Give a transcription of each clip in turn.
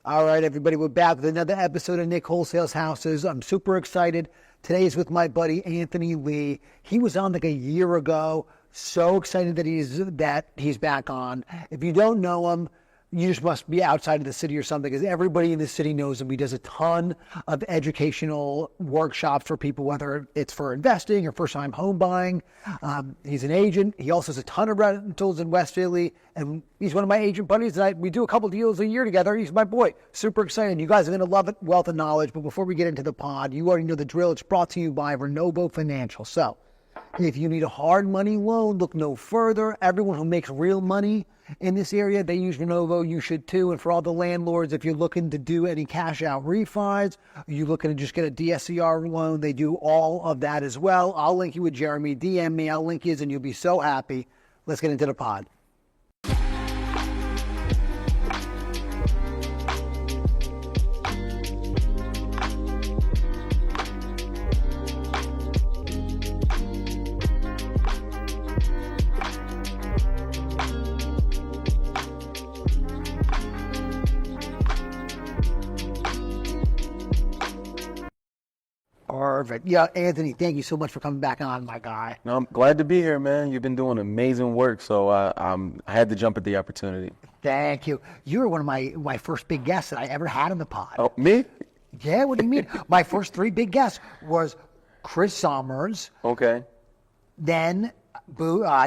All right, everybody, we're back with another episode of Nick Wholesales Houses. I'm super excited. Today is with my buddy Anthony Lee. He was on like a year ago. So excited that he's back on. If you don't know him, you just must be outside of the city or something, because everybody in the city knows him. He does a ton of educational workshops for people, whether it's for investing or first-time home buying. He's an agent. He also has a ton of rentals in West Philly, and he's one of my agent buddies. And we do a couple deals a year together. He's my boy. Super excited. You guys are going to love it. Wealth of knowledge. But before we get into the pod, you already know the drill. It's brought to you by Renovo Financial. So if you need a hard money loan, look no further. Everyone who makes real money in this area, they use Renovo. You should too. And for all the landlords, if you're looking to do any cash out refis, you looking to just get a DSCR loan, they do all of that as well. I'll link you with Jeremy. DM me. I'll link you, and you'll be so happy. Let's get into the pod. Perfect. Yeah, Anthony, thank you so much for coming back on, my guy. No, I'm glad to be here, man. You've been doing amazing work, so I had to jump at the opportunity. Thank you. You were one of my first big guests that I ever had on the pod. Oh, me? Yeah, what do you mean? My first three big guests was Chris Sommers. Okay. Then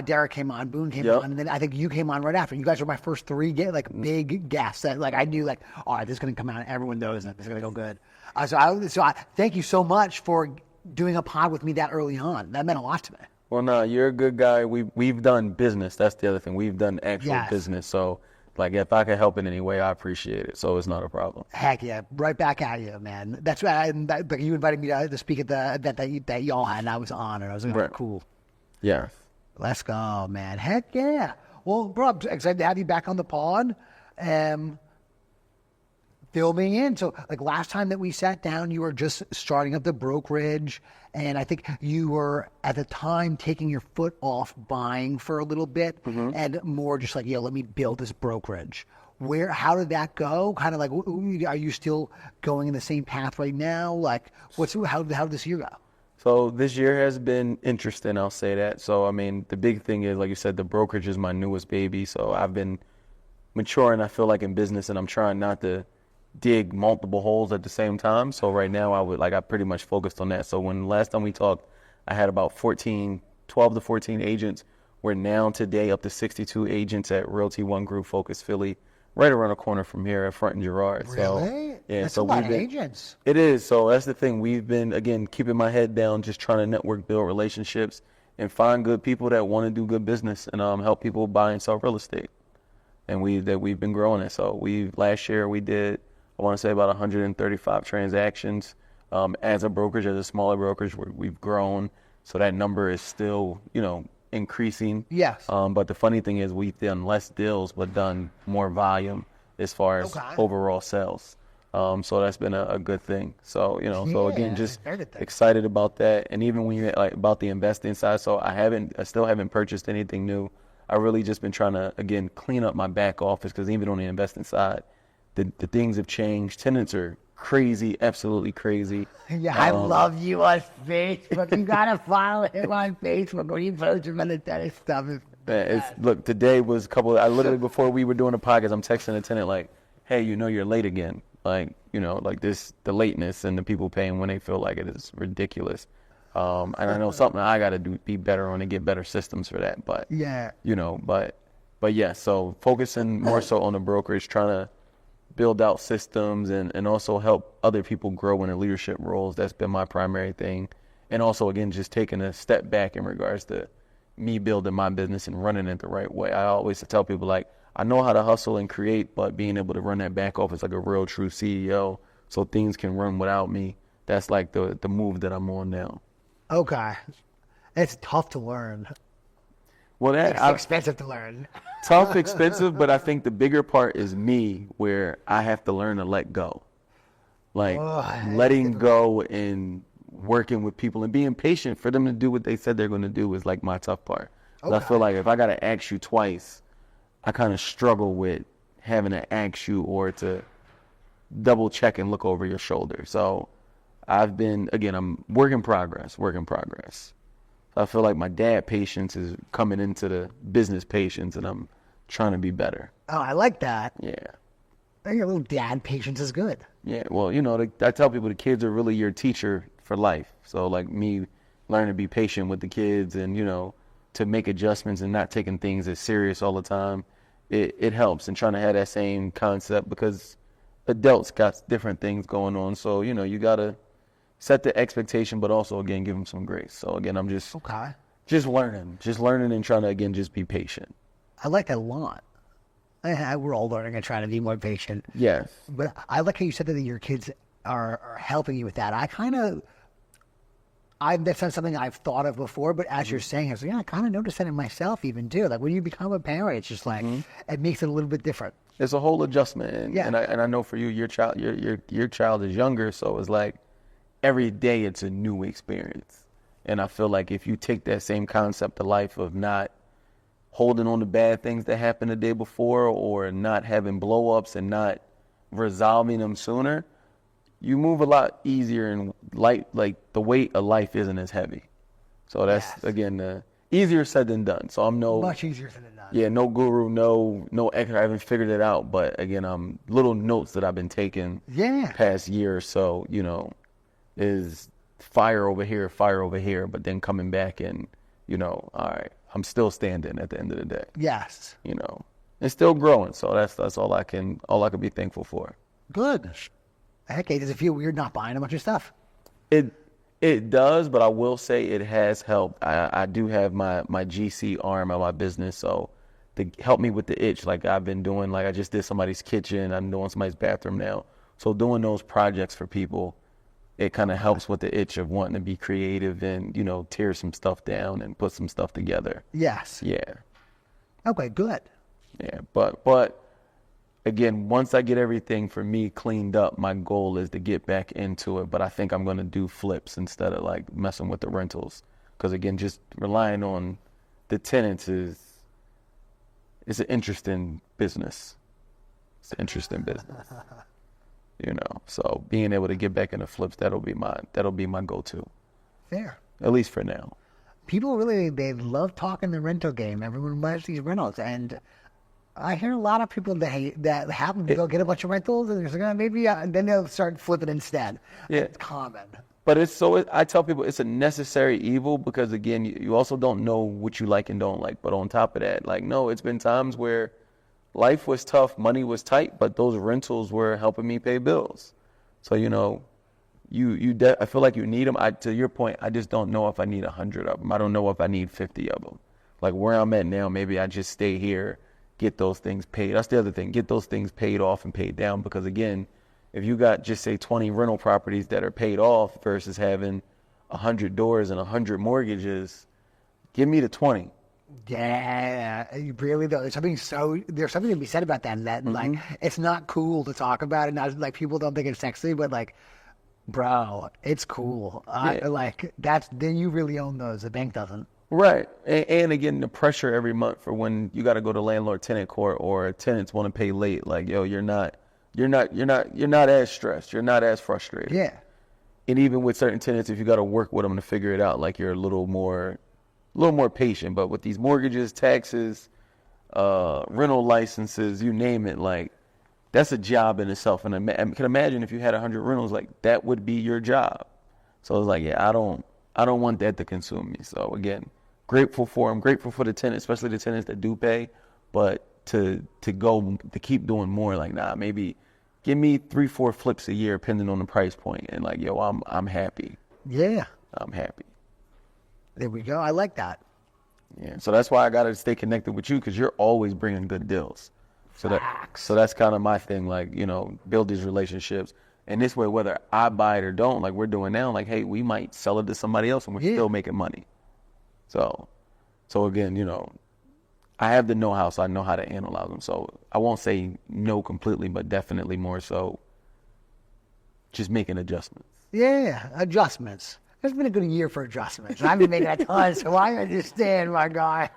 Derek came on, Boone came on, and then I think you came on right after. You guys were my first three big guests that I knew all right, this is going to come out and everyone knows it. This is going to go good. So I thank you so much for doing a pod with me that early on. That meant a lot to me. Well, no, you're a good guy. We've done business. That's the other thing. We've done actual business. So, if I can help in any way, I appreciate it. So it's not a problem. Heck yeah, right back at you, man. That's why you invited me to speak at the event that y'all had, and I was on, and I was like, cool. Yeah. Let's go, man. Heck yeah. Well, bro, I'm excited to have you back on the pod. Fill me in. So, last time that we sat down, you were just starting up the brokerage, and I think you were, at the time, taking your foot off buying for a little bit, and more just let me build this brokerage. How did that go? Kind of are you still going in the same path right now? How did this year go? So this year has been interesting, I'll say that. So, the big thing is, like you said, the brokerage is my newest baby. So I've been maturing, I feel like, in business, and I'm trying not to dig multiple holes at the same time. So right now I pretty much focused on that. So when last time we talked, I had about 12 to 14 agents. We're now today up to 62 agents at Realty One Group Focus Philly, right around the corner from here at Front and Girard. Really? So, yeah, that's so a lot of agents. It is. So that's the thing. We've been, again, keeping my head down, just trying to network, build relationships, and find good people that want to do good business and help people buy and sell real estate. And we've been growing it. So last year we did, I want to say, about 135 transactions. As a brokerage, as a smaller brokerage, we've grown. So that number is still, increasing. Yes. But the funny thing is we've done less deals, but done more volume as far as overall sales. So that's been a good thing. So, so again, just excited about that. And even when you about the investing side, so I still haven't purchased anything new. I really just been trying to, again, clean up my back office, because even on the investing side, the things have changed. Tenants are crazy, absolutely crazy. Yeah, I love you on Facebook. You gotta follow him on Facebook when you post about the tenant stuff. Look, today was I literally, before we were doing a podcast, I'm texting a tenant hey, you're late again. The lateness and the people paying when they feel like it is ridiculous. And I know something I got to be better on and get better systems for that. But yeah, but yeah. So focusing more so on the brokerage, trying to build out systems and also help other people grow in their leadership roles. That's been my primary thing. And also, again, just taking a step back in regards to me building my business and running it the right way. I always tell people, I know how to hustle and create, but being able to run that back office like a real true CEO so things can run without me, that's the move that I'm on now. Okay. It's tough to learn. Well, it's expensive to learn. Tough, expensive, but I think the bigger part is me, where I have to learn to let go. Letting go and working with people and being patient for them to do what they said they're going to do is my tough part. Okay. I feel like if I got to ask you twice, I kind of struggle with having to ask you or to double check and look over your shoulder. So I'm work in progress. I feel like my dad patience is coming into the business patience, and I'm trying to be better. Oh, I like that. Yeah. I think a little dad patience is good. Yeah. Well, I tell people the kids are really your teacher for life. So like me learning to be patient with the kids and, to make adjustments and not taking things as serious all the time, it helps. And trying to have that same concept because adults got different things going on. So, you got to set the expectation, but also, again, give them some grace. So, again, I'm just learning and trying to, again, just be patient. I like that a lot. We're all learning and trying to be more patient. Yes. But I like how you said that your kids are helping you with that. That's not something I've thought of before, but as you're saying, I was like, I kind of noticed that in myself even too. Like when you become a parent, it's just like, it makes it a little bit different. It's a whole adjustment. And, Yeah. and I know for you, your child is younger. So it's like every day it's a new experience. And I feel like if you take that same concept to life of not holding on to bad things that happened the day before or not having blow-ups and not resolving them sooner, you move a lot easier and like the weight of life isn't as heavy. So that's, again, easier said than done. So I'm much easier said than done. Yeah, no guru, no expert. I haven't figured it out. But again, little notes that I've been taking past year or so, is fire over here, but then coming back and, all right, I'm still standing at the end of the day. Yes. And still growing. So that's all I can be thankful for. Good. Heck, does it feel weird not buying a bunch of stuff? It does, but I will say it has helped. I do have my GC arm of my business, so to help me with the itch, like I've been doing, like I just did somebody's kitchen, I'm doing somebody's bathroom now. So doing those projects for people, it kind of helps with the itch of wanting to be creative and, tear some stuff down and put some stuff together. Yes. Yeah. Okay, good. Yeah, but again, once I get everything for me cleaned up, my goal is to get back into it. But I think I'm going to do flips instead of like messing with the rentals. Because again, just relying on the tenants is an interesting business. It's an interesting business. So being able to get back into flips, that'll be my go-to. Fair. At least for now. People really, they love talking the rental game. Everyone loves these rentals. And I hear a lot of people that happen to go get a bunch of rentals and they're like, maybe, then they'll start flipping instead. Yeah. It's common. But I tell people it's a necessary evil because, again, you also don't know what you like and don't like. But on top of that, no, it's been times where life was tough, money was tight, but those rentals were helping me pay bills. So, I feel like you need them. To your point, I just don't know if I need 100 of them. I don't know if I need 50 of them. Like where I'm at now, maybe I just stay here, get those things paid. That's the other thing, get those things paid off and paid down because, again, if you got just say 20 rental properties that are paid off versus having 100 doors and 100 mortgages, give me the 20. Yeah, you really though. There's something to be said about that. Like it's not cool to talk about it. Not like people don't think it's sexy, but like, bro, it's cool. Then you really own those. The bank doesn't. Right, and again, the pressure every month for when you got to go to landlord-tenant court or tenants want to pay late. Like, yo, you're not as stressed. You're not as frustrated. Yeah. And even with certain tenants, if you got to work with them to figure it out, like you're a little more patient. But with these mortgages, taxes, rental licenses, you name it, like that's a job in itself. And I can imagine if you had 100 rentals, like that would be your job. So it's like, yeah, I don't want that to consume me. So again, grateful for them, grateful for the tenants, especially the tenants that do pay. But to keep doing more, like, nah, maybe give me 3-4 flips a year, depending on the price point, and like, yo, I'm happy. Yeah, I'm happy. There we go. I like that. Yeah, so that's why I gotta stay connected with you because you're always bringing good deals. So that's kind of my thing, like, build these relationships. And this way, whether I buy it or don't, like we're doing now, like, hey, we might sell it to somebody else and we're still making money. So again, I have the know-how, so I know how to analyze them. So I won't say no completely, but definitely more so just making adjustments. Yeah, adjustments. It's been a good year for adjustments. I've been making a ton, so I understand, my guy.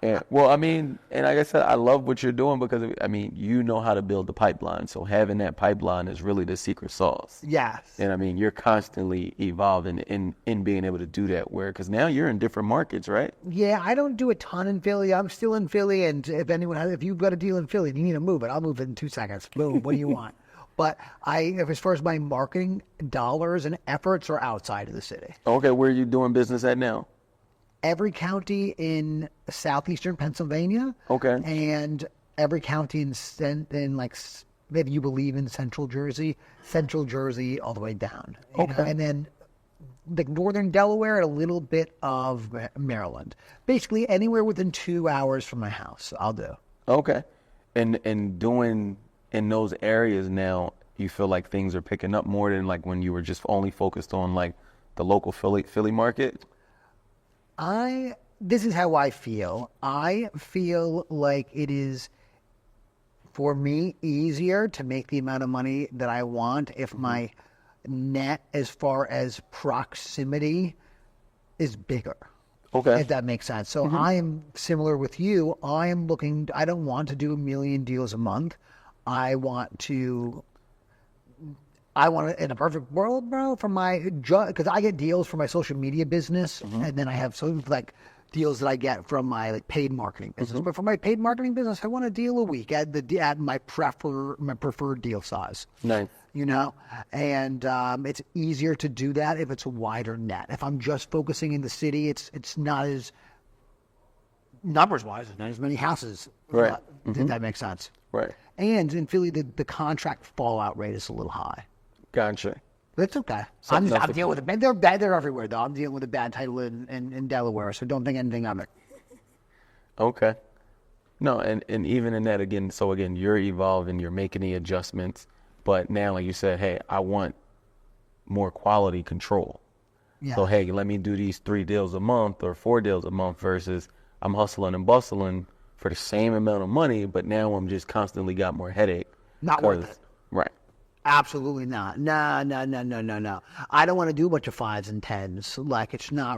Yeah. Well, I mean, and like I said, I love what you're doing because, I mean, you know how to build the pipeline. So having that pipeline is really the secret sauce. Yes. And I mean, you're constantly evolving in being able to do that because now you're in different markets, right? Yeah, I don't do a ton in Philly. I'm still in Philly, and if you've got a deal in Philly and you need to move it, I'll move it in 2 seconds. Boom, what do you want? But as far as my marketing dollars and efforts are outside of the city. Okay, where are you doing business at now? Every county in southeastern Pennsylvania. Okay. And every county in like, maybe you believe in Central Jersey all the way down. Okay. And then like northern Delaware and a little bit of Maryland. Basically anywhere within 2 hours from my house, I'll do. Okay. And doing in those areas now, you feel like things are picking up more than like when you were just only focused on like the local Philly market? This is how I feel. I feel like it is, for me, easier to make the amount of money that I want if my net as far as proximity is bigger. Okay. If that makes sense. So I am similar with you. I don't want to do 1 million deals a month. I want to, in a perfect world, bro, because I get deals for my social media business, and then I have like deals that I get from my like paid marketing business. But for my paid marketing business, I want a deal a week at my preferred deal size. Nice. You know, and it's easier to do that if it's a wider net. If I'm just focusing in the city, it's not as numbers-wise, not as many houses. Right. If that makes sense. Right. And in Philly, the contract fallout rate is a little high. Gotcha. That's okay. I'm dealing with it. They're bad. They're everywhere, though. I'm dealing with a bad title in Delaware, so don't think anything of it. Okay. No, and even in that, again, so again, you're evolving, you're making the adjustments, but now, like you said, hey, I want more quality control. Yeah. So, hey, let me do these 3 deals a month or 4 deals a month versus I'm hustling and bustling for the same amount of money, but now I'm just constantly got more headache. Not worth it. Right. Absolutely not. No. I don't want to do a bunch of 5s and 10s. Like, it's not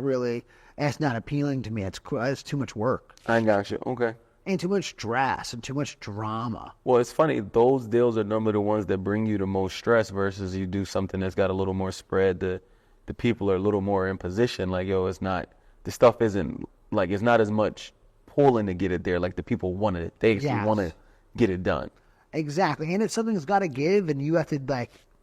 appealing to me. It's too much work. I got you. Okay. And too much stress and too much drama. Well, it's funny. Those deals are normally the ones that bring you the most stress versus you do something that's got a little more spread. The people are a little more in position. Like, yo, it's not as much pulling to get it there. Like the people want it. They actually want to get it done. Exactly. And if something's got to give and you have to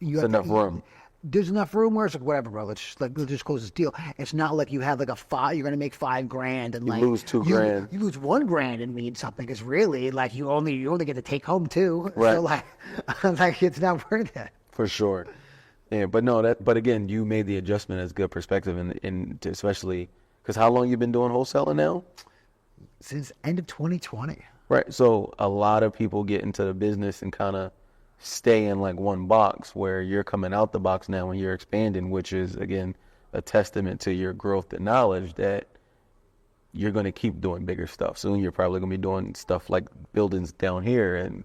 enough room. There's enough room where it's like, whatever, bro, let's just close this deal. It's not like you have like you're going to make $5,000 and you lose $2,000. You lose $1,000 and mean something. It's really like you only get to take home 2. Right. So like it's not worth it. For sure. Yeah, but again, you made the adjustment as good perspective and especially because how long you been doing wholesaling now? Since end of 2020. Right. So a lot of people get into the business and kind of stay in like one box where you're coming out the box now and you're expanding, which is, again, a testament to your growth and knowledge that you're going to keep doing bigger stuff. Soon you're probably going to be doing stuff like buildings down here and,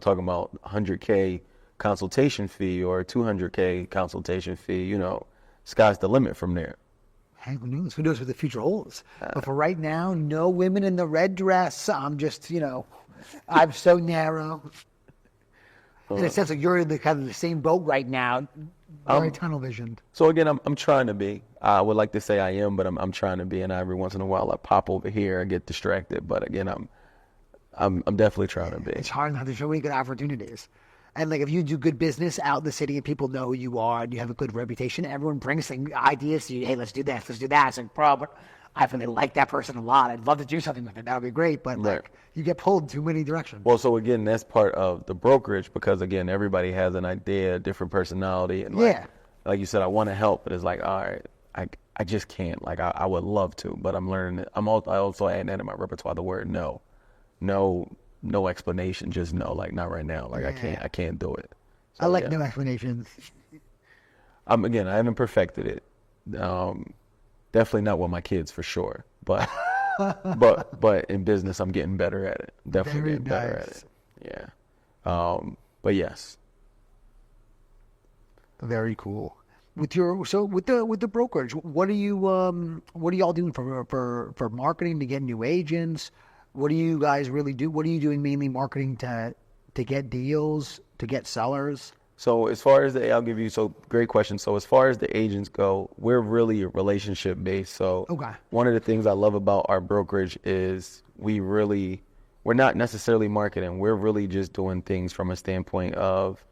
talking about 100K consultation fee or 200K consultation fee, sky's the limit from there. Hey, who knows? Who knows what the future holds? But for right now, no women in the red dress. I'm just, I'm so narrow. In a sense, like you're in the same boat right now. Very tunnel visioned. So again, I'm trying to be. I would like to say I am, but I'm trying to be. And every once in a while, I pop over here, I get distracted. But again, I'm definitely trying to be. It's hard not to show any good opportunities. And like if you do good business out in the city and people know who you are and you have a good reputation, everyone brings ideas to you. Hey, let's do this, let's do that. It's like, bro, but I really like that person a lot. I'd love to do something with it. That would be great. But like you get pulled in too many directions. Well, so again, that's part of the brokerage because again, everybody has an idea, different personality, and like you said, I want to help, but it's like, all right, I just can't. Like I would love to, but I'm learning it. I also add that in my repertoire, the word no. No explanation, just no, like not right now. Like I can't do it. So, I like no explanations. I haven't perfected it. Definitely not with my kids for sure. But but in business I'm getting better at it. Definitely getting better at it. Yeah. But yes. Very cool. with the brokerage, what are y'all doing for marketing to get new agents? What do you guys really do? What are you doing mainly marketing to get deals, to get sellers? So as far as great question. So as far as the agents go, we're really relationship based. So Okay. one of the things I love about our brokerage is we're not necessarily marketing. We're really just doing things from a standpoint of,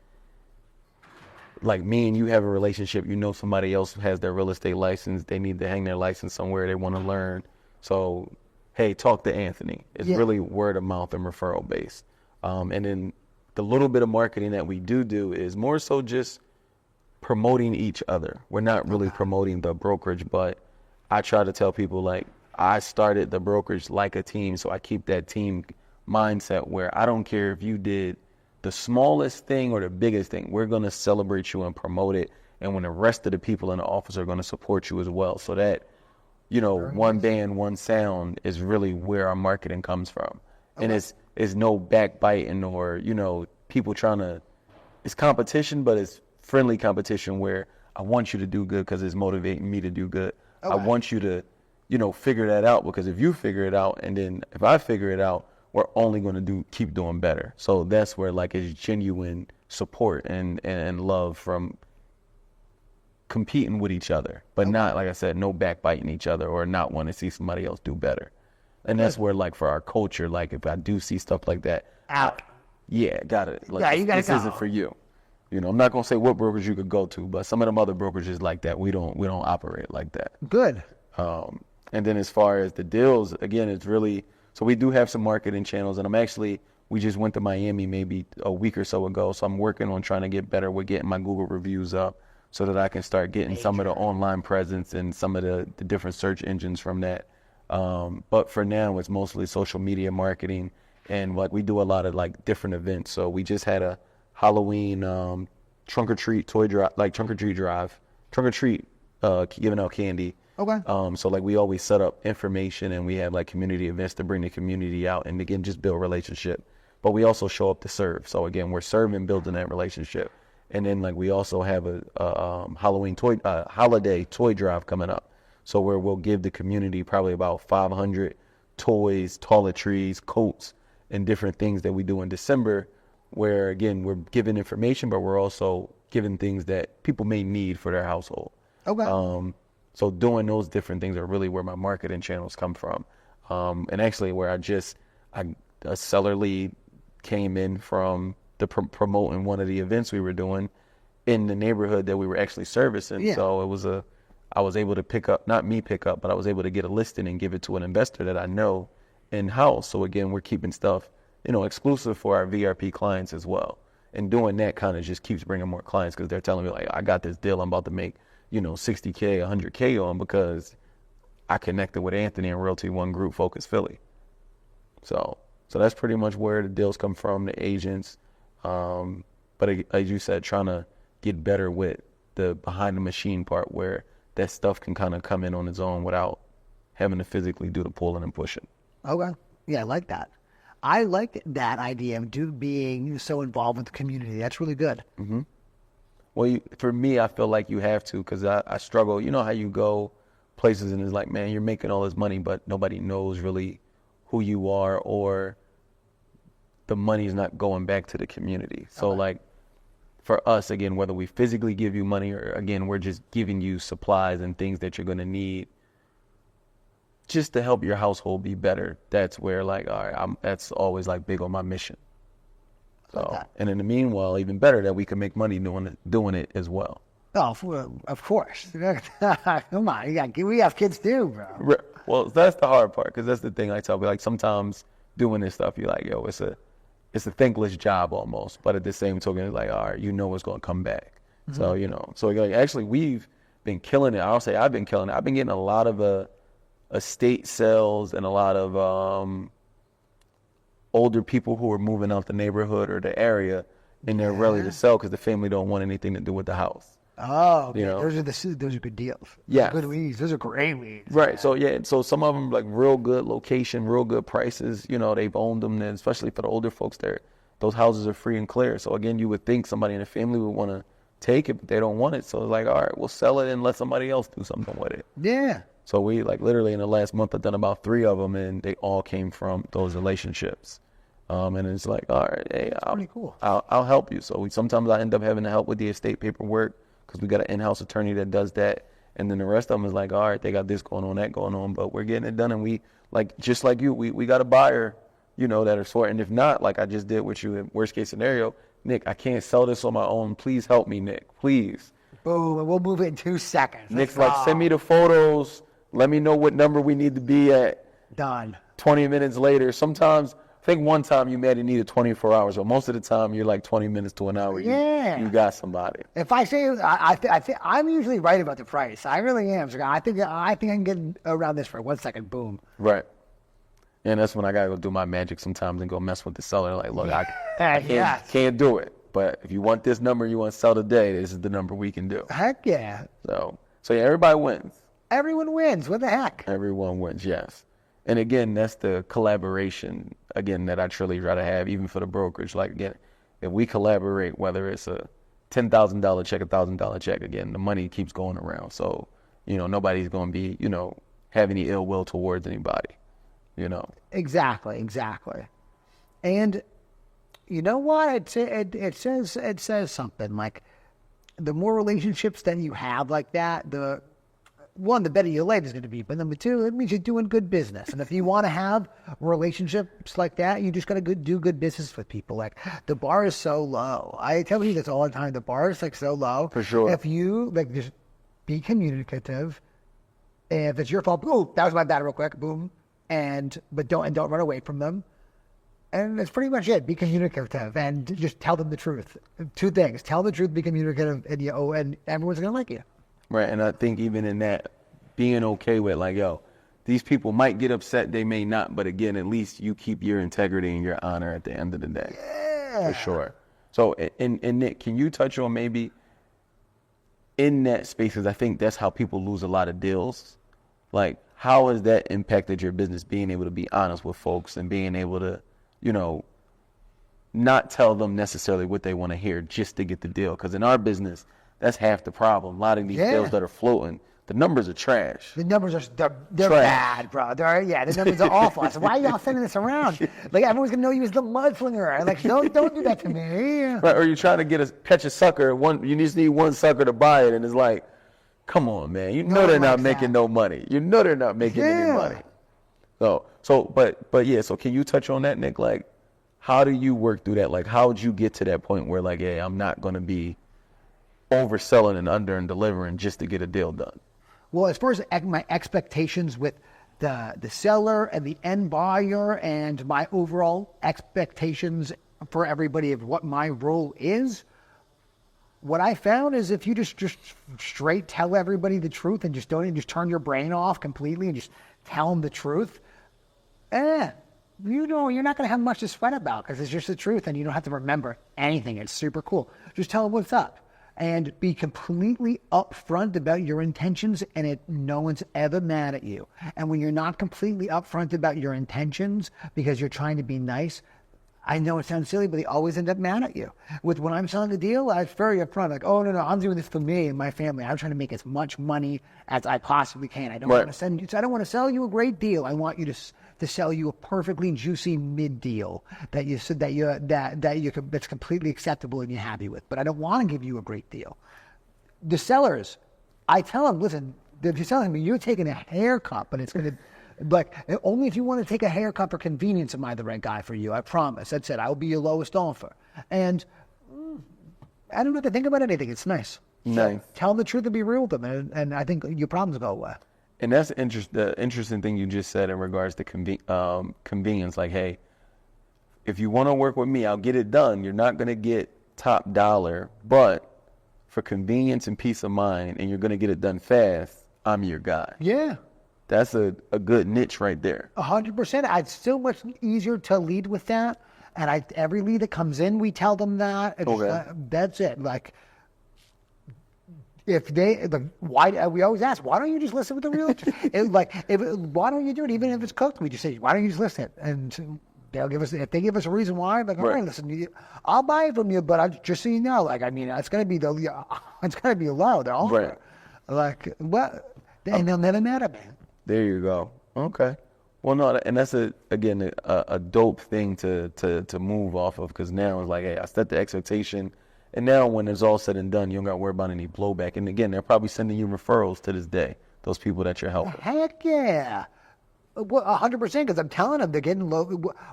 like, me and you have a relationship. You know, somebody else has their real estate license. They need to hang their license somewhere. They want to learn. So, hey, talk to Anthony. It's really word of mouth and referral based. And then the little bit of marketing that we do is more so just promoting each other. We're not really promoting the brokerage, but I try to tell people, like, I started the brokerage like a team. So I keep that team mindset where I don't care if you did the smallest thing or the biggest thing, we're going to celebrate you and promote it. And when the rest of the people in the office are going to support you as well. So that, one band, one sound is really where our marketing comes from. And it's no backbiting or, people trying to, it's competition, but it's friendly competition where I want you to do good because it's motivating me to do good. I want you to, figure that out, because if you figure it out and then if I figure it out, we're only going to keep doing better. So that's where, like, it's genuine support and love from competing with each other, but not, like I said, no backbiting each other or not want to see somebody else do better. And that's where, like, for our culture, like, if I do see stuff like that, got it. Like, you got to this isn't for you. I'm not going to say what brokerage you could go to, but some of them other brokerages like that, we don't operate like that. Good. And then as far as the deals, again, it's really, so we do have some marketing channels, and we just went to Miami maybe a week or so ago. So I'm working on trying to get better with getting my Google reviews up so that I can start getting some of the online presence and some of the different search engines from that. But for now, it's mostly social media marketing, and, like, we do a lot of, like, different events. So we just had a Halloween trunk or treat toy drive, like trunk or treat giving out candy. Okay. So, like, we always set up information, and we have, like, community events to bring the community out and, again, just build relationship. But we also show up to serve. So, again, we're serving, building that relationship. And then, like, we also have a Halloween holiday toy drive coming up. So where we'll give the community probably about 500 toys, toiletries, coats, and different things that we do in December, where, again, we're giving information, but we're also giving things that people may need for their household. Okay. So doing those different things are really where my marketing channels come from. And actually where a seller lead came in from the promoting one of the events we were doing in the neighborhood that we were actually servicing. Yeah. So I was able to but I was able to get a listing and give it to an investor that I know in-house. So again, we're keeping stuff, exclusive for our VRP clients as well. And doing that kind of just keeps bringing more clients, because they're telling me, like, I got this deal I'm about to make, $60K, $100K on, because I connected with Anthony and Realty One Group Focus Philly. So that's pretty much where the deals come from, the agents. But as you said, trying to get better with the behind the machine part, where that stuff can kind of come in on its own without having to physically do the pulling and pushing. Okay. Yeah, I like that. I like that idea of being so involved with the community. That's really good. Mm-hmm. Well, for me, I feel like you have to, because I struggle. You know how you go places and it's like, man, you're making all this money, but nobody knows really who you are, or the money's not going back to the community. So, like, for us, again, whether we physically give you money or, again, we're just giving you supplies and things that you're going to need just to help your household be better, that's where, like, all right, that's always, like, big on my mission. So, and in the meanwhile, even better that we can make money doing it as well. Oh, of course. Come on, we have kids too, bro. Well, that's the hard part, because that's the thing I tell people. Like, sometimes doing this stuff, you're like, yo, it's a thankless job almost, but at the same token, it's like, all right, it's going to come back. Mm-hmm. So like, actually, we've been killing it. I'll say I've been killing it. I've been getting a lot of estate sales and a lot of older people who are moving out the neighborhood or the area, and they're ready to sell because the family don't want anything to do with the house. Oh, okay. Those are good deals. Yeah, good leads. Those are great leads. Right. Man. So some of them, like, real good location, real good prices. They've owned them, and especially for the older folks, those houses are free and clear. So again, you would think somebody in the family would want to take it, but they don't want it. So it's like, all right, we'll sell it and let somebody else do something with it. Yeah. So we like literally in the last month, I've done about 3 of them, and they all came from those relationships. And it's like, all right, hey, Pretty cool. I'll help you. So sometimes I end up having to help with the estate paperwork because we got an in-house attorney that does that. And then the rest of them is like, all right, they got this going on, that going on, but we're getting it done. And we, like, just like you, we got a buyer, you know, that are sort. And if not, like I just did with you in worst case scenario, Nick, I can't sell this on my own. Please help me, Nick, please. Boom, and we'll move it in 2 seconds. Nick's like, send me the photos. Let me know what number we need to be at. Done. 20 minutes later. Sometimes, I think one time you may have needed 24 hours, but most of the time you're like 20 minutes to an hour. You got somebody. If I say, I think I'm usually right about the price. I really am. So I think I can get around this for 1 second. Boom. Right. And that's when I gotta go do my magic sometimes and go mess with the seller. Like, look, I can't do it. But if you want this number, you want to sell today, this is the number we can do. Heck yeah. So yeah, everybody wins. Everyone wins. What the heck? Everyone wins, yes. And again, that's the collaboration, again, that I truly try to have, even for the brokerage. Like, again, if we collaborate, whether it's a $10,000 check, $1,000 check, again, the money keeps going around. So, you know, nobody's going to be, you know, have any ill will towards anybody, you know. Exactly. And you know what? It says something like the more relationships that you have like that, the better your life is going to be. But number 2, it means you're doing good business. And if you want to have relationships like that, you just got to do good business with people. Like, the bar is so low. I tell you this all the time. The bar is like so low. For sure. If you like, just be communicative. And if it's your fault, oh, that was my bad, real quick, boom. But don't run away from them. And that's pretty much it. Be communicative and just tell them the truth. 2 things: tell the truth, be communicative, and everyone's gonna like you. Right, and I think even in that, being okay with, like, yo, these people might get upset, they may not, but again, at least you keep your integrity and your honor at the end of the day. Yeah. For sure. So, and Nick, can you touch on maybe in that space, because I think that's how people lose a lot of deals. Like, how has that impacted your business, being able to be honest with folks and being able to, you know, not tell them necessarily what they want to hear just to get the deal? Because in our business, that's half the problem. A lot of these deals that are floating, the numbers are trash. The numbers are they're bad, bro. The numbers are awful. So why are y'all sending this around? Like, everyone's gonna know you as the mudslinger. Like, don't do that to me. Right, or you're trying to catch a sucker. You just need one sucker to buy it, and it's like, come on, man. You know they're not making no money. You know they're not making any money. But yeah. So can you touch on that, Nick? Like, how do you work through that? Like, how would you get to that point where, like, hey, I'm not gonna be overselling and under and delivering just to get a deal done? Well, as far as my expectations with the seller and the end buyer, and my overall expectations for everybody of what my role is, what I found is if you just straight tell everybody the truth and just turn your brain off completely and just tell them the truth, you're not going to have much to sweat about, because it's just the truth and you don't have to remember anything. It's super cool. Just tell them what's up. And be completely upfront about your intentions, and no one's ever mad at you. And when you're not completely upfront about your intentions because you're trying to be nice, I know it sounds silly, but they always end up mad at you. When I'm selling a deal, I'm very upfront. Like, oh, no, I'm doing this for me and my family. I'm trying to make as much money as I possibly can. I don't want to sell you a great deal. I want you to sell you a perfectly juicy mid deal that's completely acceptable and you're happy with. But I don't want to give you a great deal. The sellers, I tell them, listen, if you're selling me, you're taking a haircut, but it's going to, like, only if you want to take a haircut for convenience am I the right guy for you. I promise. That's it. I'll be your lowest offer. And I don't have to think about anything. It's nice. Nice. So tell them the truth and be real with them, and I think your problems go away. And that's the interesting thing you just said in regards to convenience. Like, hey, if you want to work with me, I'll get it done. You're not going to get top dollar, but for convenience and peace of mind, and you're going to get it done fast, I'm your guy. Yeah. That's a good niche right there. 100%. It's so much easier to lead with that. And every lead that comes in, we tell them that. That's it. Like, we always ask, why don't you just listen with the realtor? Why don't you do it? Even if it's cooked, we just say, why don't you just listen? And if they give us a reason why, like, all Right. right, listen, I'll buy it from you, but just so you know, like, I mean, it's gonna be low, the offer. Right. Like, what? And they'll never mad at me. There you go. Okay. Well, no, and that's a dope thing to move off of, because now it's like, hey, I set the expectation, and now when it's all said and done, you don't got to worry about any blowback. And again, they're probably sending you referrals to this day. Those people that you're helping. Heck yeah. 100%, because I'm telling them they're getting low.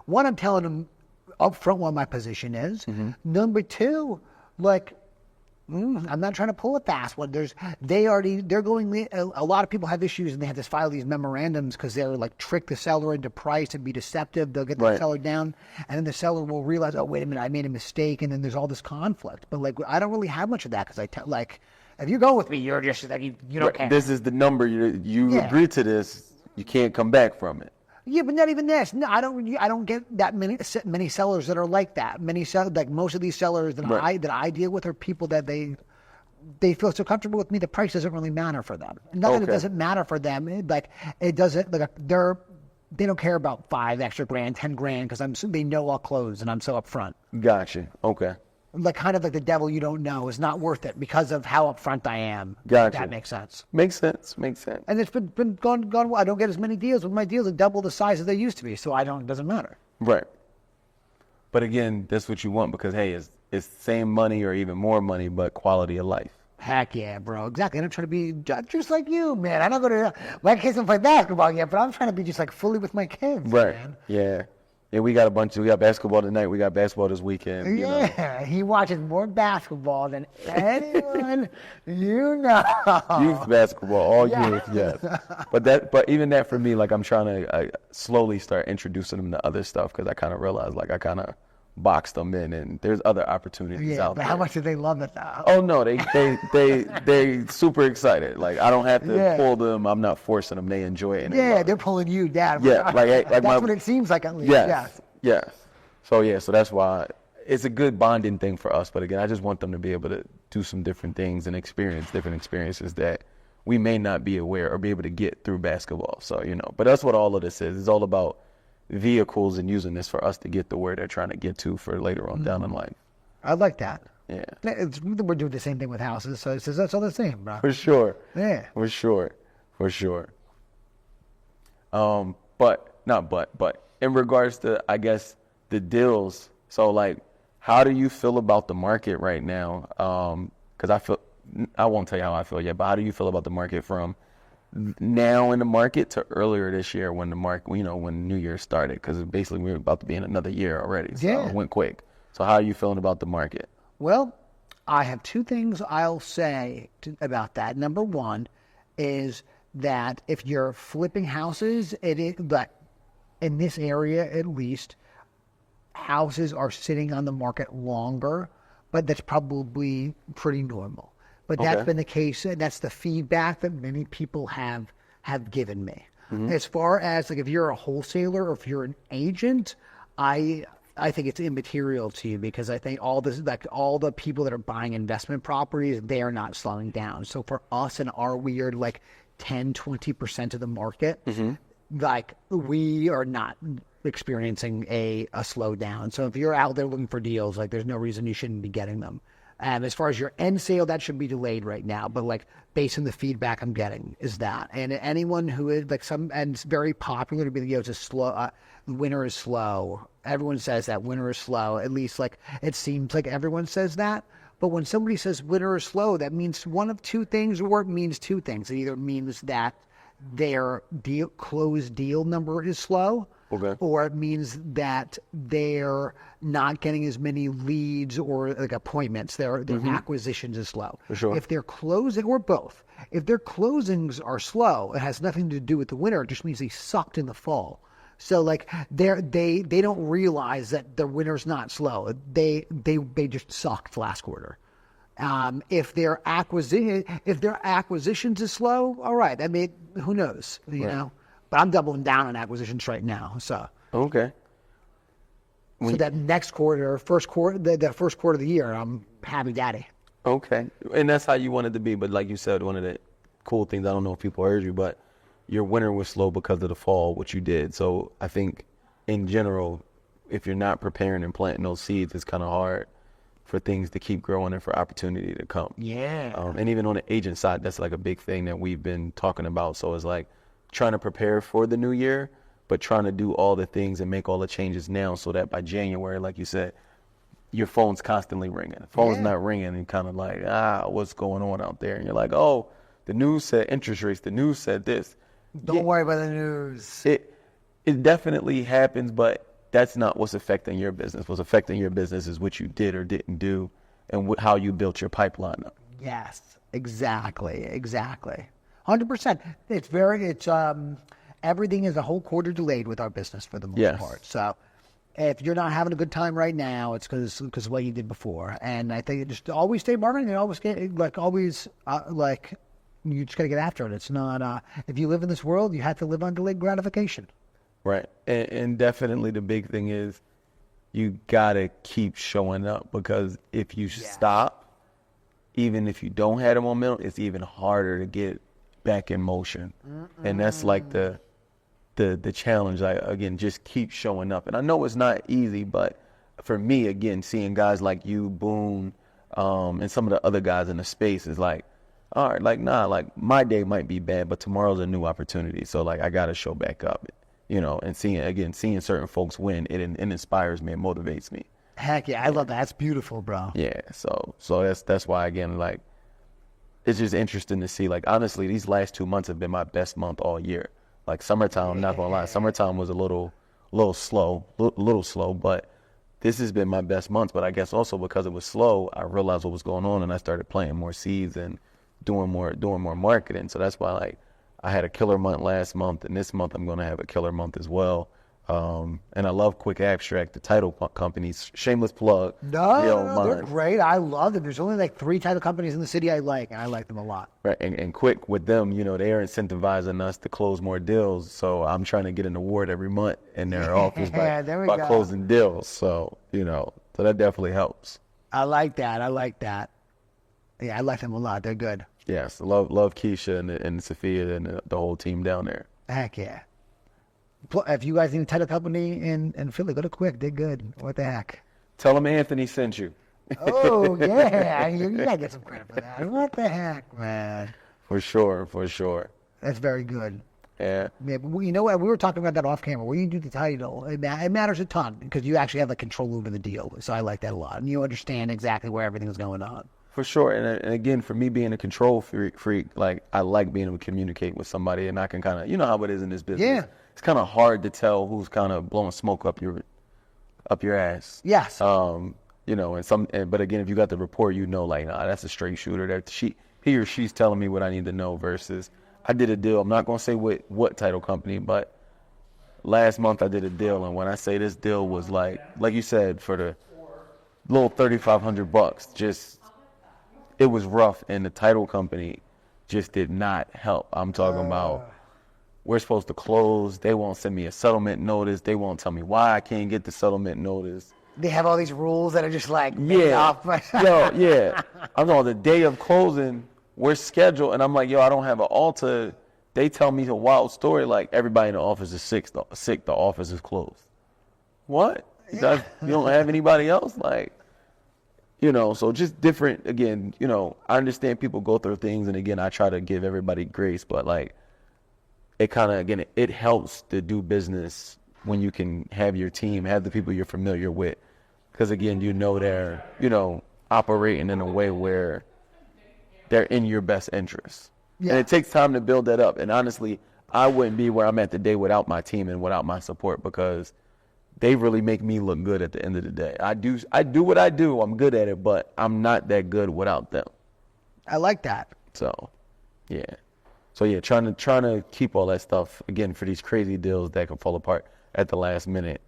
One, I'm telling them up front what my position is. Number two, like, I'm not trying to pull a fast one. A lot of people have issues and they have to file these memorandums because they're like trick the seller into price and be deceptive. They'll get the seller down, and then the seller will realize, oh, wait a minute, I made a mistake, and then there's all this conflict. But like, I don't really have much of that because if you go with me, you're just like, you don't care. This is the number. You agree to this. You can't come back from it. Yeah, but not even this. No, I don't get that many sellers that are like that. Like most of these sellers that I deal with are people that they feel so comfortable with me. The price doesn't really matter for them. Not that it doesn't matter for them. It doesn't. Like they don't care about $5 extra grand, $10 grand, because they know I'll close and I'm so upfront. Gotcha. Okay. Like kind of like the devil you don't know is not worth it because of how upfront I am. Gotcha. That makes sense. Makes sense. And it's been gone well. I don't get as many deals. With my deals are double the size as they used to be, so it doesn't matter. Right. But again, that's what you want, because hey, it's same money or even more money, but quality of life. Heck yeah, bro. Exactly. I don't try to be just like you, man. I don't go to my kids don't play basketball yet, but I'm trying to be just like fully with my kids. Right. Man. Yeah. Yeah, we got basketball tonight. We got basketball this weekend. Yeah, he watches more basketball than anyone you know. Youth basketball, all youth, yes. But even that for me, like I'm trying to slowly start introducing them to other stuff, because I kind of realized like I kind of boxed them in, and there's other opportunities out there. How much do they love it though? Oh no, they super excited. Like I don't have to pull them. I'm not forcing them. They enjoy it. And they're pulling you down. Yeah, like that's what it seems like at least. Yes. So that's why it's a good bonding thing for us. But again, I just want them to be able to do some different things and experience different experiences that we may not be aware or be able to get through basketball. So but that's what all of this is. It's all about vehicles and using this for us to get to where they're trying to get to for later on down in life. I like that. Yeah. We're doing the same thing with houses, so that's all the same, bro. For sure. Yeah. For sure. But in regards to, I guess, the deals, so like, how do you feel about the market right now? Because I won't tell you how I feel yet, but how do you feel about the market from now in the market to earlier this year when the market, when New Year started? Because basically we're about to be in another year already. So it went quick. So how are you feeling about the market? Well, I have two things I'll say about that. Number one is that if you're flipping houses, in this area at least, houses are sitting on the market longer, but that's probably pretty normal. But that's been the case, and that's the feedback that many people have given me. As far as like if you're a wholesaler or if you're an agent, I think it's immaterial to you, because I think all the people that are buying investment properties, they are not slowing down. So for us and our weird 10-20% of the market, like we are not experiencing a slowdown. So if you're out there looking for deals, like there's no reason you shouldn't be getting them. As far as your end sale, that should be delayed right now. But based on the feedback I'm getting is that. And anyone who is and it's very popular to be, it's a slow, winter is slow. Everyone says that winter is slow. At least it seems like everyone says that. But when somebody says winter is slow, that means one of two things, or it means two things. It either means that their closed deal number is slow, or it means that they're not getting as many leads or appointments. Their acquisitions is slow. For sure. If they're closing, or both, if their closings are slow, it has nothing to do with the winter. It just means they sucked in the fall. So they don't realize that the winter's not slow. They just sucked last quarter. If their acquisitions is slow, all right. I mean, who knows? You know. But I'm doubling down on acquisitions right now. So okay. So that next quarter, first quarter, the first quarter of the year, I'm happy daddy. Okay, and that's how you want it to be. But like you said, one of the cool things, I don't know if people heard you, but your winter was slow because of the fall, which you did. So I think in general, if you're not preparing and planting those seeds, it's kind of hard for things to keep growing and for opportunity to come. Yeah. And even on the agent side, that's like a big thing that we've been talking about. So it's like trying to prepare for the new year, but trying to do all the things and make all the changes now so that by January, like you said, your phone's constantly ringing. The phone's not ringing and kind of like, what's going on out there? And you're like, oh, the news said interest rates. The news said this. Don't worry about the news. It definitely happens, but that's not what's affecting your business. What's affecting your business is what you did or didn't do and how you built your pipeline up. Yes, exactly. 100%. Everything is a whole quarter delayed with our business for the most part. So if you're not having a good time right now, it's because of what you did before. And I think just always stay marketing and always get you just got to get after it. It's not, if you live in this world, you have to live on delayed gratification. Right. And definitely the big thing is you got to keep showing up, because if you stop, even if you don't have the momentum, it's even harder to get back in motion. And that's like the challenge. Again, just keep showing up. And I know it's not easy, but for me, again, seeing guys like you, Boone, and some of the other guys in the space is like, all right, like, like my day might be bad, but tomorrow's a new opportunity. So like, I got to show back up, and seeing certain folks win, it inspires me and motivates me. Heck yeah. I love that. That's beautiful, bro. Yeah. So that's why, again, like, it's just interesting to see, like, honestly, these last 2 months have been my best month all year. Like summertime, I'm not gonna lie, summertime was a little slow, but this has been my best month. But I guess also because it was slow, I realized what was going on and I started planting more seeds and doing more marketing. So that's why, like, I had a killer month last month, and this month I'm going to have a killer month as well. And I love Quick Abstract, the title companies. Shameless plug. No, they're great. I love them. There's only like 3 title companies in the city I like, and I like them a lot. Right, and Quick with them, they are incentivizing us to close more deals. So I'm trying to get an award every month in their office by closing deals. So so that definitely helps. I like that. Yeah, I like them a lot. They're good. Yes, love Keisha and Sophia and the whole team down there. Heck yeah. If you guys need a title company in Philly, go to Quick. They're good. What the heck? Tell them Anthony sent you. Oh, yeah. You got to get some credit for that. What the heck, man? For sure. That's very good. Yeah. Yeah, but you know what? We were talking about that off camera. When you do the title, it matters a ton because you actually have like control over the deal. So I like that a lot. And you understand exactly where everything is going on. For sure. And again, for me being a control freak, like, I like being able to communicate with somebody, and I can kind of, how it is in this business. Yeah. It's kind of hard to tell who's kind of blowing smoke up your ass. Yes. But again, if you got the rapport, like, nah, that's a straight shooter. That he or she's telling me what I need to know versus I did a deal. I'm not going to say what title company, but last month I did a deal. And when I say this deal was like you said, for the little $3,500, just, it was rough, and the title company just did not help. I'm talking about, we're supposed to close. They won't send me a settlement notice. They won't tell me why I can't get the settlement notice. They have all these rules that are just like, I'm on the day of closing, we're scheduled, and I'm like, I don't have an altar. They tell me a wild story, like, everybody in the office is sick. The office is closed. What? You don't have anybody else? Like, so just different, again, I understand people go through things, and again, I try to give everybody grace, but like, it kind of, again, it helps to do business when you can have your team, have the people you're familiar with, because again, they're, operating in a way where they're in your best interest. Yeah. And it takes time to build that up. And honestly, I wouldn't be where I'm at today without my team and without my support, because they really make me look good at the end of the day. I do what I do. I'm good at it, but I'm not that good without them. I like that. So, yeah. So yeah, trying to keep all that stuff, again, for these crazy deals that can fall apart at the last minute.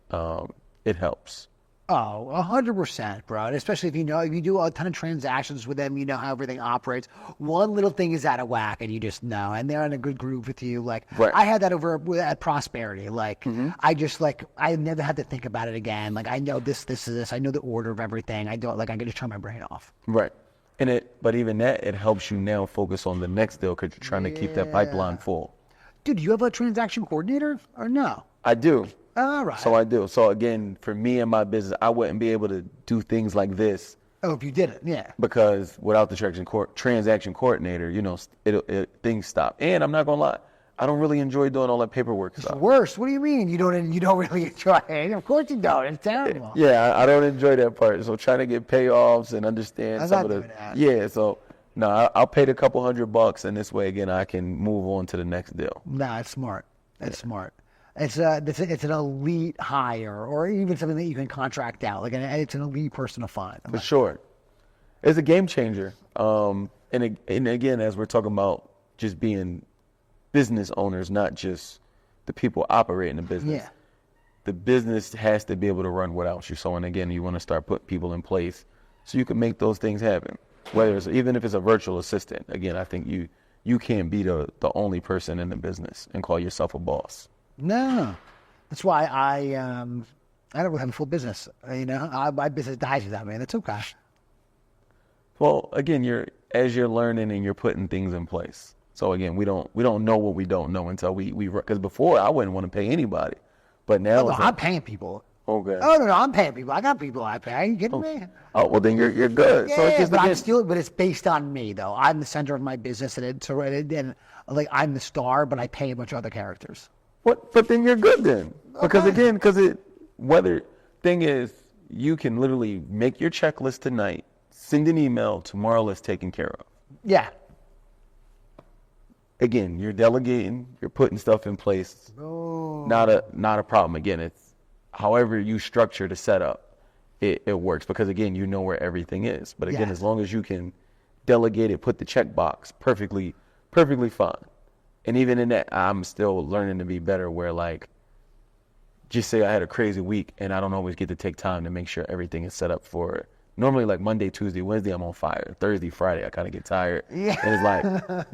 It helps. Oh, 100%, bro. And especially if you do a ton of transactions with them, you know how everything operates. One little thing is out of whack, and you just know, and they're in a good groove with you. Like, right. I had that over at Prosperity. Like, I just, like, I never had to think about it again. Like, I know this is this. I know the order of everything. I don't, like, I can just turn my brain off. Right. But even that, it helps you now focus on the next deal, because you're trying to keep that pipeline full. Dude, do you have a transaction coordinator or no? I do. All right. So I do. So again, for me and my business, I wouldn't be able to do things like this Oh, if you did it, yeah. because without the transaction coordinator, things stop. And I'm not gonna lie, I don't really enjoy doing all that paperwork stuff. Worse. What do you mean you don't really enjoy it? Of course you don't. It's terrible. Yeah, I don't enjoy that part. So trying to get payoffs and understand I'm some not of the doing that. yeah. So no, I'll pay the couple $100, and this way again I can move on to the next deal. Nah, it's smart. It's smart. It's an elite hire, or even something that you can contract out. It's an elite person to find. For sure, it's a game changer. And again, as we're talking about just being business owners, not just the people operating the business. Yeah. The business has to be able to run without you. So, and again, you want to start putting people in place so you can make those things happen. Even if it's a virtual assistant. Again, I think you can't be the only person in the business and call yourself a boss. No, that's why I don't really have a full business. My business dies without me, and it's okay. Well, again, as you're learning and you're putting things in place. So again, we don't know what we don't know until we because before I wouldn't want to pay anybody, but now I'm paying people. Okay. Oh no, I'm paying people. I got people I pay. Are you kidding me? Oh well, then you're good. Yeah, so it's just but it's based on me though. I'm the center of my business, and I'm the star, but I pay a bunch of other characters. What? But then you're good then, because thing is, you can literally make your checklist tonight, send an email tomorrow. It's taken care of. Yeah. Again, you're delegating, you're putting stuff in place. Oh. Not a problem. Again, it's however you structure the setup, it works because again, you know where everything is. But again, as long as you can delegate it, put the checkbox, perfectly fine. And even in that, I'm still learning to be better where just say I had a crazy week and I don't always get to take time to make sure everything is set up for it. Normally Monday, Tuesday, Wednesday, I'm on fire. Thursday, Friday, I kind of get tired. Yeah. And it's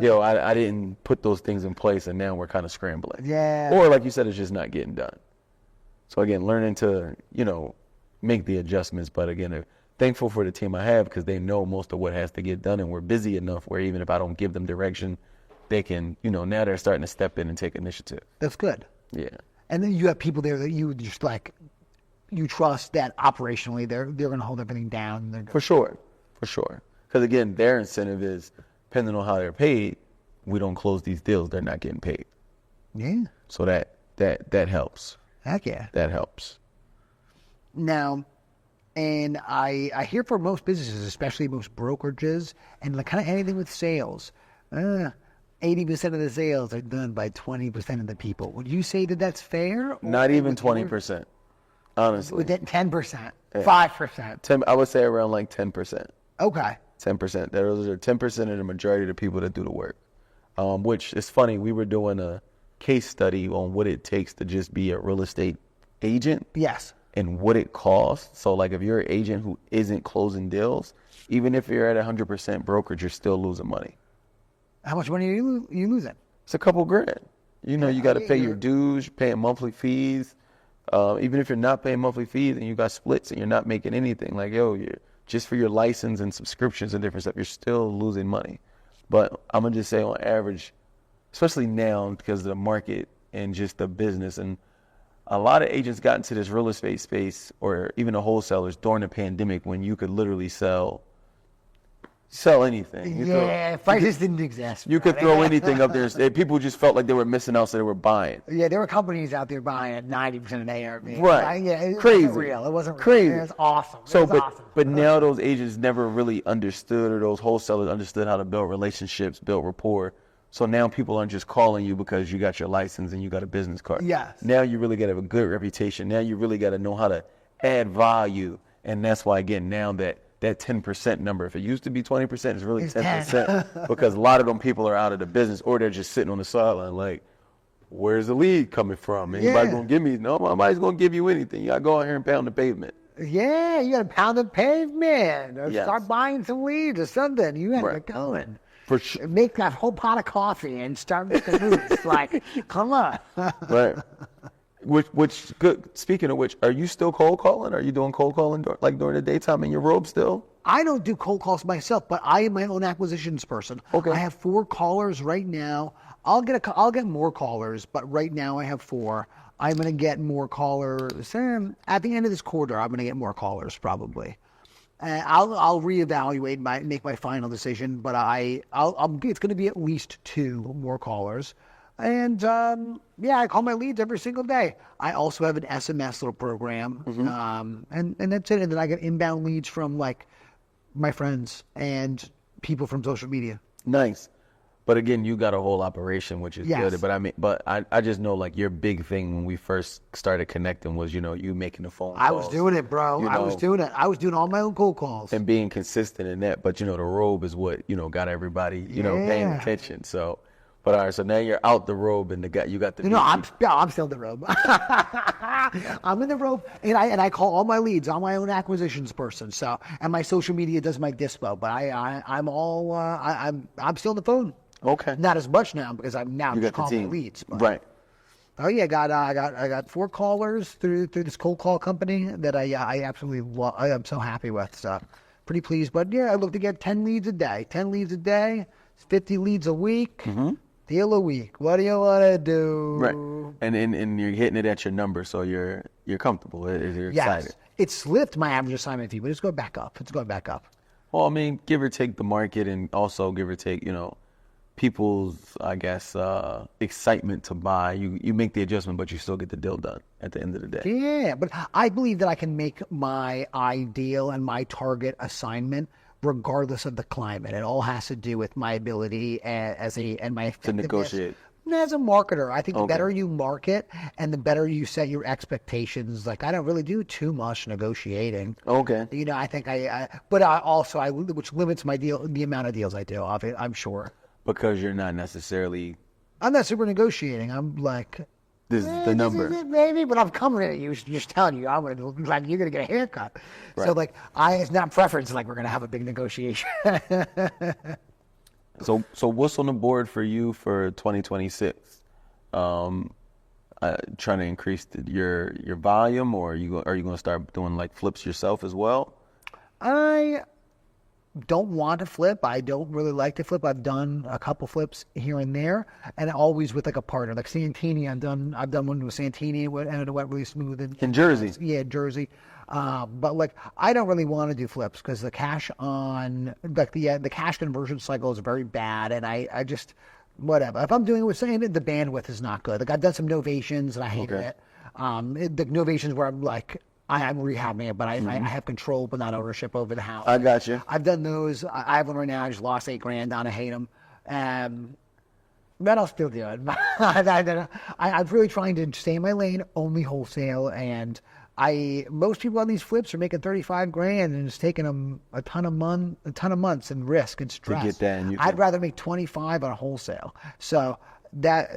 I didn't put those things in place and now we're kind of scrambling. Yeah. Or like you said, it's just not getting done. So again, learning to, make the adjustments. But again, thankful for the team I have because they know most of what has to get done and we're busy enough where even if I don't give them direction, they can, now they're starting to step in and take initiative. That's good. Yeah. And then you have people there that you just you trust that operationally they're going to hold everything down. And they're good. For sure. Because again, their incentive is, depending on how they're paid, we don't close these deals, they're not getting paid. Yeah. So that helps. Heck yeah. That helps. Now, and I hear for most businesses, especially most brokerages, and kind of anything with sales, 80% of the sales are done by 20% of the people. Would you say that that's fair? Not even 20%, honestly. With that 10%, 5%. I would say around 10%. Okay. 10%. Those are 10% of the majority of the people that do the work. Which is funny. We were doing a case study on what it takes to just be a real estate agent. Yes. And what it costs. So if you're an agent who isn't closing deals, even if you're at 100% brokerage, you're still losing money. How much money are you losing? It's a couple grand. You got to pay your dues, you're paying monthly fees. Even if you're not paying monthly fees and you got splits and you're not making anything, you're just for your license and subscriptions and different stuff, you're still losing money. But I'm going to just say on average, especially now because of the market and just the business, and a lot of agents got into this real estate space or even the wholesalers during the pandemic when you could literally sell anything. Prices didn't exist. You could throw anything up there. People just felt like they were missing out, so they were buying. Yeah, there were companies out there buying at 90% of ARV. Right. It crazy. Wasn't real. It wasn't real. Crazy. It was awesome. Awesome. But now those agents never really understood, or those wholesalers understood how to build relationships, build rapport. So now people aren't just calling you because you got your license and you got a business card. Yes. Now you really got to have a good reputation. Now you really got to know how to add value. And that's why, again, now that 10% number, if it used to be 20%, it's really 10% because a lot of them people are out of the business or they're just sitting on the sideline where's the lead coming from? Anybody going to give me? Nobody's going to give you anything. You got to go out here and pound the pavement. Yeah, you got to pound the pavement or start buying some leads or something. You got to get going. For sure. Make that whole pot of coffee and start making moves. Come on. Right. Which good. Speaking of which, are you still cold calling? Are you doing cold calling during the daytime in your robe still? I don't do cold calls myself, but I am my own acquisitions person. Okay. I have 4 callers right now. I'll get more callers, but right now I have 4. I'm going to get more callers. At the end of this quarter, I'm going to get more callers probably. I'll reevaluate, make my final decision, but it's going to be at least 2 more callers. And I call my leads every single day. I also have an SMS little program, and that's it. And then I get inbound leads from like my friends and people from social media. Nice. But again, you got a whole operation, which is Yes. good. But I just know like your big thing when we first started connecting was, you making the phone calls. I was doing it, bro. I was doing it. I was doing all my own cold calls. And being consistent in that. But, the robe is what, got everybody, paying attention. So, but all right, so now you're out the robe and you got the... No, I'm still in the robe. I'm in the robe, and I call all my leads. I'm my own acquisitions person. So, and my social media does my dispo, but I'm still on the phone. Okay. Not as much now because I'm now You just got the calling team. my leads. But, Right. Oh yeah, I got 4 callers through this cold call company that I absolutely love. I'm so happy with. So pretty pleased. But yeah, I look to get 10 leads a day. 10 leads a day, 50 leads a week. Deal a week. What do you want to do? Right. And you're hitting it at your number, so you're comfortable. You're excited. It's slipped my average assignment fee, but it's going back up. Well, I mean, give or take the market, and also give or take, people's, I guess, excitement to buy. You make the adjustment, but you still get the deal done at the end of the day. Yeah, but I believe that I can make my ideal and my target assignment regardless of the climate. It all has to do with my ability and my effectiveness. To negotiate. As a marketer, I think the better you market and the better you set your expectations. Like I don't really do too much negotiating. Okay. I think which limits the amount of deals I do. I'm sure. Because you're not necessarily... I'm not super negotiating. I'm like... This is the number. This is it, maybe, but I'm coming at you, just telling you, you're gonna get a haircut. Right. So it's not preference. Like we're gonna have a big negotiation. So what's on the board for you for 2026? Trying to increase your volume, or are you going to start doing like flips yourself as well? I don't want to flip. I don't really like to flip. I've done a couple flips here and there, and always with like a partner. Like Santini, I've done one with Santini, and it went really smooth. In Jersey. Yeah, Jersey. But I don't really want to do flips because the cash on the cash conversion cycle is very bad, and I just whatever. If I'm doing it with saying the bandwidth is not good. Like I've done some novations and I hated it. The novations where I'm like. I'm rehabbing it, but I have control, but not ownership over the house. I got you. I've done those. I have one right now. I just lost $8,000 on. I hate them. But I'll still do it. I'm really trying to stay in my lane, only wholesale. And most people on these flips are making $35,000, and it's taking them a ton of months and risk and stress. To get that, and I'd rather make 25 on wholesale. So that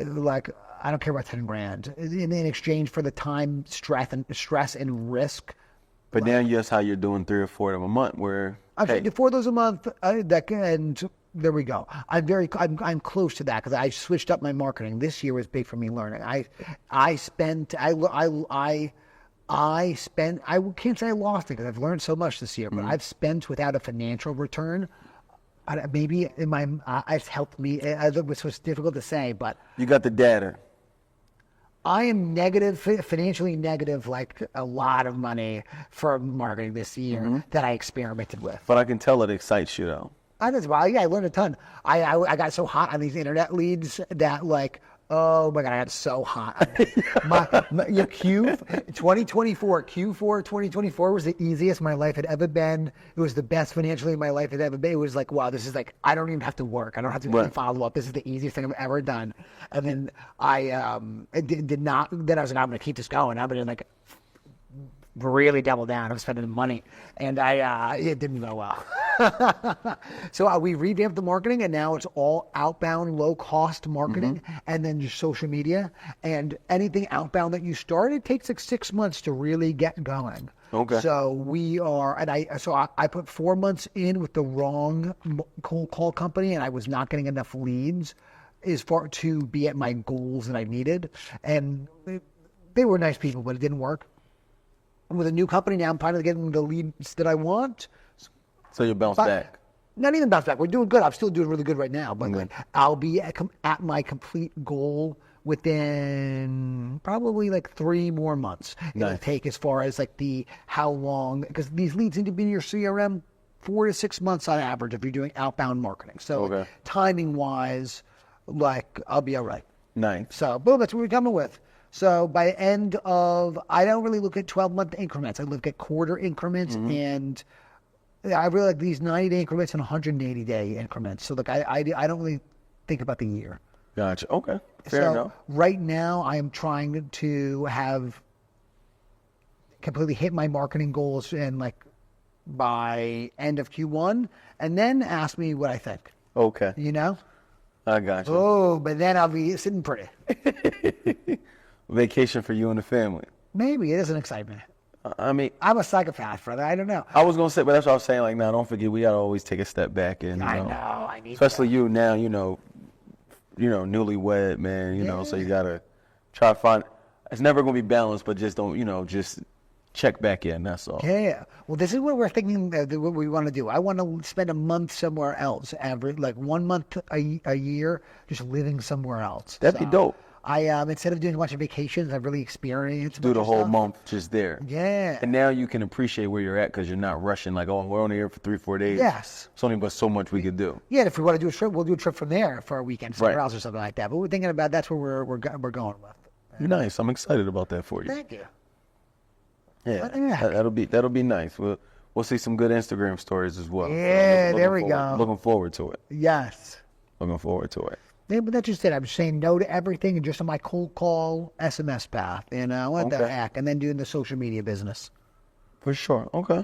I don't care about $10,000 in exchange for the time, stress and risk. But now that's how you're doing 3 or 4 of a month. Where I'm saying 4 of those a month, and there we go. I'm close to that because I switched up my marketing. This year was big for me learning. I can't say I lost it because I've learned so much this year, but I've spent without a financial return. Maybe it's helped me. Which was difficult to say, but you got the data. I am financially negative, like a lot of money for marketing this year that I experimented with. But I can tell it excites you though. I learned a ton. I got so hot on these internet leads that oh my God, I got so hot. Your Q4 2024 was the easiest my life had ever been. It was the best financially my life had ever been. It was like, wow, this is I don't even have to work. I don't have to follow up. This is the easiest thing I've ever done. And then I did not. Then I was like, I'm going to keep this going. I'm going to really double down. I'm spending the money, and it didn't go well. So we revamped the marketing, and now it's all outbound, low-cost marketing, and then just social media. And anything outbound that you start, it takes 6 months to really get going. Okay. So we are, and I put 4 months in with the wrong cold call company, and I was not getting enough leads to be at my goals that I needed. And they were nice people, but it didn't work. With a new company now, I'm finally getting the leads that I want. So you bounce back? Not even bounce back. We're doing good. I'm still doing really good right now. But I'll be at my complete goal within probably like 3 more months. It'll Nice. take as far as like how long, because these leads need to be in your CRM 4 to 6 months on average if you're doing outbound marketing. So Okay. timing wise, like I'll be all right. Nice. So boom, that's what we're coming with. So by the end of, I don't really look at 12-month increments. I look at quarter increments, and I really like these 90-day increments and 180-day increments. So look, I don't really think about the year. Gotcha. Okay. Fair So enough. right now I am trying to have completely hit my marketing goals and like by end of Q1, and then ask me what I think, Okay. you know? I got you. Oh, but then I'll be sitting pretty. Vacation for you and the family. Maybe it is an excitement. I mean, I'm a psychopath, brother. I don't know. I was gonna say, but that's what I was saying. Like, now, don't forget, we gotta always take a step back and, I know. I need especially you now. Newlywed, man. So you gotta try to find. It's never gonna be balanced, but just don't, just check back in. That's all. Yeah. Well, this is what we're thinking. What we want to do. I want to spend a month somewhere else, like 1 month a year, just living somewhere else. That'd be dope. I instead of doing a bunch of vacations, I've really experienced. Do the whole month just there. Yeah. And now you can appreciate where you're at because you're not rushing. Like, oh, we're only here for 3-4 days. Yes. It's only but so much we could do. Yeah. If we want to do a trip, we'll do a trip from there for a weekend somewhere Right. else or something like that. But we're thinking about that's where we're going with. Nice. I'm excited about that for you. Thank you. Yeah. Yeah. That'll be nice. We'll see some good Instagram stories as well. Yeah, So there we forward- go. Looking forward to it. Yes. Looking forward to it. Yeah, but that's just it. I'm saying no to everything and just on my cold call SMS path. What the Okay. heck? And then doing the social media business. For sure. Okay.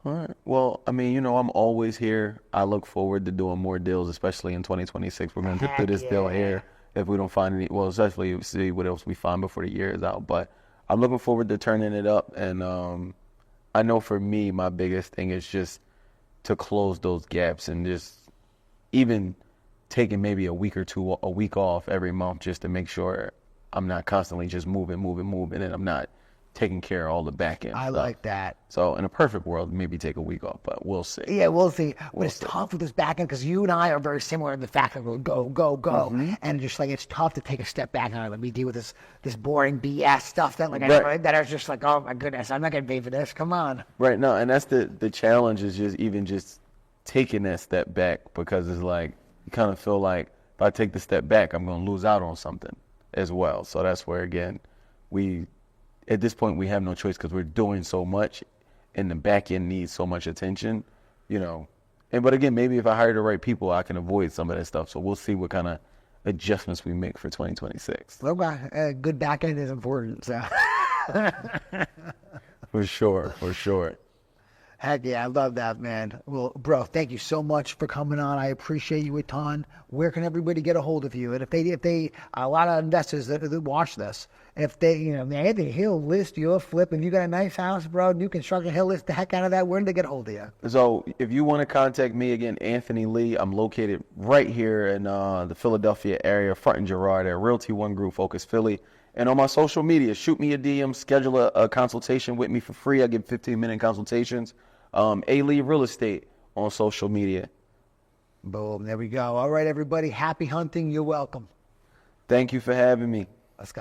All right. Well, I mean, I'm always here. I look forward to doing more deals, especially in 2026. We're going to do this deal here if we don't find any. Well, especially see what else we find before the year is out. But I'm looking forward to turning it up. And I know for me, my biggest thing is just to close those gaps and just even taking maybe a week off every month just to make sure I'm not constantly just moving, and I'm not taking care of all the back end I stuff. like that. So in a perfect world, maybe take a week off, but we'll see. Yeah, we'll see. But it's tough with this back end because you and I are very similar in the fact that we'll go. And just like it's tough to take a step back and let me deal with this boring BS stuff that that are just like, oh my goodness, I'm not getting paid for this. Come on. Right. No, and that's the challenge is just taking that step back because it's like you kind of feel like if I take the step back, I'm going to lose out on something as well. So that's where, again, at this point, we have no choice because we're doing so much and the back end needs so much attention, But again, maybe if I hire the right people, I can avoid some of that stuff. So we'll see what kind of adjustments we make for 2026. Okay, good back end is important. So. For sure. Heck yeah, I love that, man. Well, bro, thank you so much for coming on. I appreciate you a ton. Where can everybody get a hold of you? And if they a lot of investors that watch this, if they, Anthony, he'll list your flip. If you got a nice house, bro, new construction, he'll list the heck out of that. Where do they get a hold of you? So if you want to contact me again, Anthony Lee, I'm located right here in the Philadelphia area, front and Girard at Realty One Group Focus Philly. And on my social media, shoot me a DM, schedule a consultation with me for free. I give 15-minute consultations. A Lee Real Estate on social media. Boom, there we go. All right, everybody, happy hunting. You're welcome. Thank you for having me. Let's go.